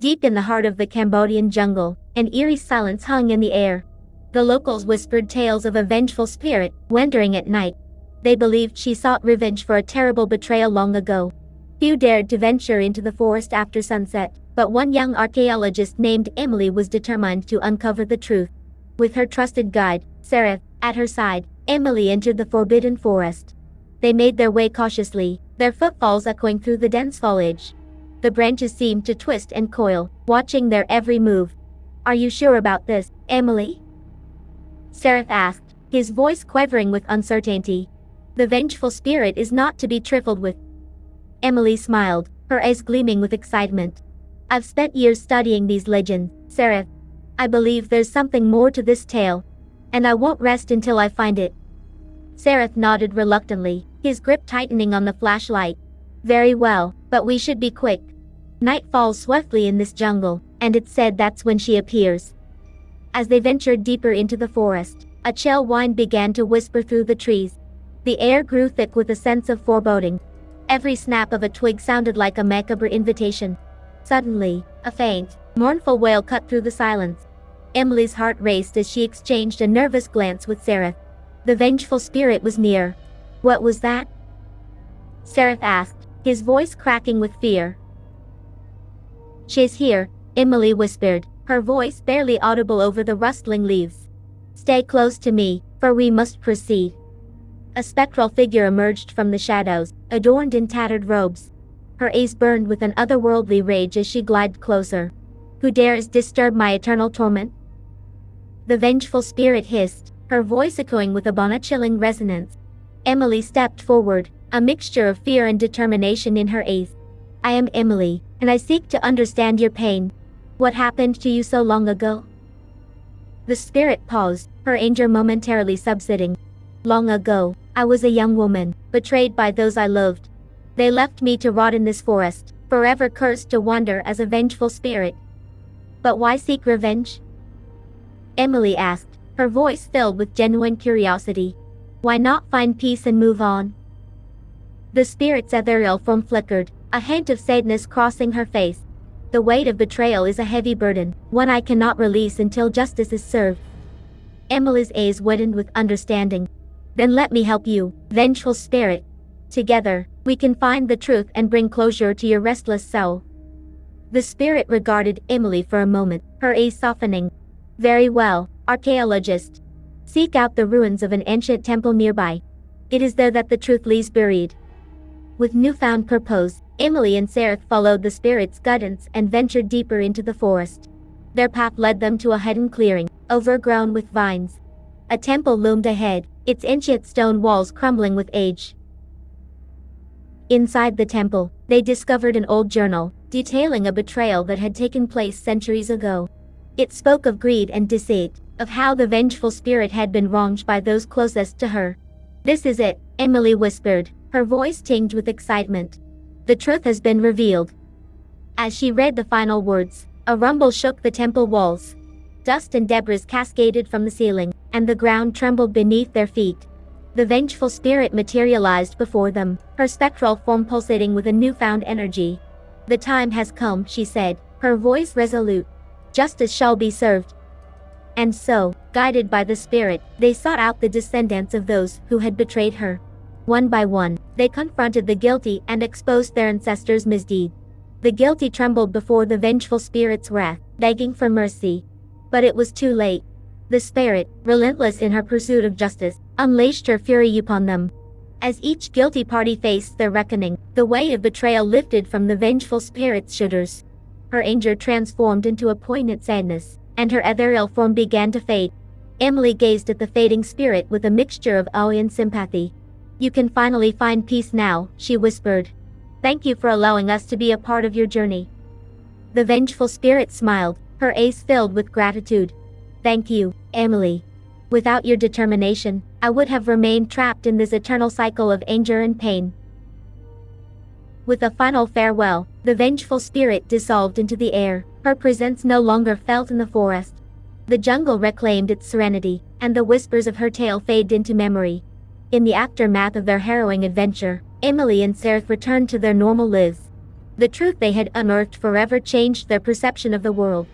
Deep in the heart of the Cambodian jungle, an eerie silence hung in the air. The locals whispered tales of a vengeful spirit, wandering at night. They believed she sought revenge for a terrible betrayal long ago. Few dared to venture into the forest after sunset, but one young archaeologist named Emily was determined to uncover the truth. With her trusted guide, Seraph, at her side, Emily entered the forbidden forest. They made their way cautiously, their footfalls echoing through the dense foliage. The branches seemed to twist and coil, watching their every move. "Are you sure about this, Emily?" Seraph asked, his voice quivering with uncertainty. "The vengeful spirit is not to be trifled with." Emily smiled, her eyes gleaming with excitement. "I've spent years studying these legends, Seraph. I believe there's something more to this tale. And I won't rest until I find it." Seraph nodded reluctantly, his grip tightening on the flashlight. "Very well, but we should be quick. Night falls swiftly in this jungle, and it's said that's when she appears." As they ventured deeper into the forest, a chill wind began to whisper through the trees. The air grew thick with a sense of foreboding. Every snap of a twig sounded like a macabre invitation. Suddenly, a faint, mournful wail cut through the silence. Emily's heart raced as she exchanged a nervous glance with Seraph. The vengeful spirit was near. "What was that?" Seraph asked, his voice cracking with fear. "She's here," Emily whispered, her voice barely audible over the rustling leaves. "Stay close to me, for we must proceed." A spectral figure emerged from the shadows, adorned in tattered robes. Her eyes burned with an otherworldly rage as she glided closer. "Who dares disturb my eternal torment?" The vengeful spirit hissed, her voice echoing with a bone-chilling resonance. Emily stepped forward, a mixture of fear and determination in her eyes. "I am Emily, and I seek to understand your pain. What happened to you so long ago?" The spirit paused, her anger momentarily subsiding. "Long ago, I was a young woman, betrayed by those I loved. They left me to rot in this forest, forever cursed to wander as a vengeful spirit." "But why seek revenge?" Emily asked, her voice filled with genuine curiosity. "Why not find peace and move on?" The spirit's ethereal form flickered, a hint of sadness crossing her face. "The weight of betrayal is a heavy burden, one I cannot release until justice is served." Emily's eyes widened with understanding. "Then let me help you, vengeful spirit. Together, we can find the truth and bring closure to your restless soul." The spirit regarded Emily for a moment, her eyes softening. "Very well, archaeologist. Seek out the ruins of an ancient temple nearby. It is there that the truth lies buried." With newfound purpose, Emily and Seraph followed the spirit's guidance and ventured deeper into the forest. Their path led them to a hidden clearing, overgrown with vines. A temple loomed ahead, its ancient stone walls crumbling with age. Inside the temple, they discovered an old journal, detailing a betrayal that had taken place centuries ago. It spoke of greed and deceit, of how the vengeful spirit had been wronged by those closest to her. "This is it," Emily whispered, her voice tinged with excitement. "The truth has been revealed." As she read the final words, a rumble shook the temple walls. Dust and debris cascaded from the ceiling, and the ground trembled beneath their feet. The vengeful spirit materialized before them, her spectral form pulsating with a newfound energy. "The time has come," she said, her voice resolute. "Justice shall be served." And so, guided by the spirit, they sought out the descendants of those who had betrayed her. One by one, they confronted the guilty and exposed their ancestors' misdeed. The guilty trembled before the vengeful spirit's wrath, begging for mercy. But it was too late. The spirit, relentless in her pursuit of justice, unleashed her fury upon them. As each guilty party faced their reckoning, the weight of betrayal lifted from the vengeful spirit's shoulders. Her anger transformed into a poignant sadness, and her ethereal form began to fade. Emily gazed at the fading spirit with a mixture of awe and sympathy. "You can finally find peace now," she whispered. "Thank you for allowing us to be a part of your journey." The vengeful spirit smiled, her eyes filled with gratitude. "Thank you, Emily. Without your determination, I would have remained trapped in this eternal cycle of anger and pain." With a final farewell, the vengeful spirit dissolved into the air, her presence no longer felt in the forest. The jungle reclaimed its serenity, and the whispers of her tale faded into memory. In the aftermath of their harrowing adventure, Emily and Seraph returned to their normal lives. The truth they had unearthed forever changed their perception of the world.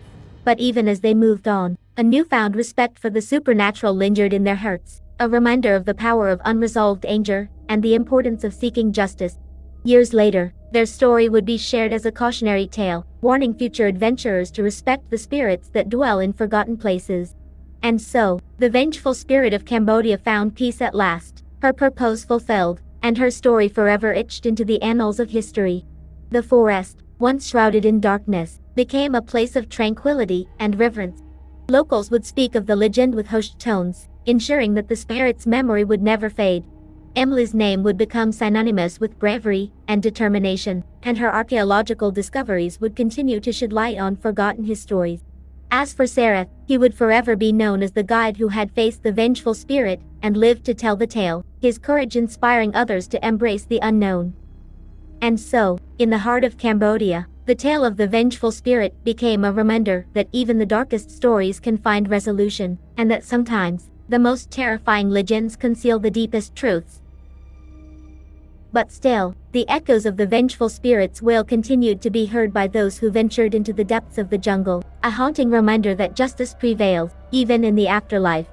But even as they moved on, a newfound respect for the supernatural lingered in their hearts, a reminder of the power of unresolved anger, and the importance of seeking justice. Years later, their story would be shared as a cautionary tale, warning future adventurers to respect the spirits that dwell in forgotten places. And so, the vengeful spirit of Cambodia found peace at last, her purpose fulfilled, and her story forever etched into the annals of history. The forest, once shrouded in darkness, became a place of tranquility and reverence. Locals would speak of the legend with hushed tones, ensuring that the spirit's memory would never fade. Emily's name would become synonymous with bravery and determination, and her archaeological discoveries would continue to shed light on forgotten histories. As for Sarah, he would forever be known as the guide who had faced the vengeful spirit and lived to tell the tale, his courage inspiring others to embrace the unknown. And so, in the heart of Cambodia, the tale of the vengeful spirit became a reminder that even the darkest stories can find resolution, and that sometimes, the most terrifying legends conceal the deepest truths. But still, the echoes of the vengeful spirit's wail continued to be heard by those who ventured into the depths of the jungle, a haunting reminder that justice prevails, even in the afterlife.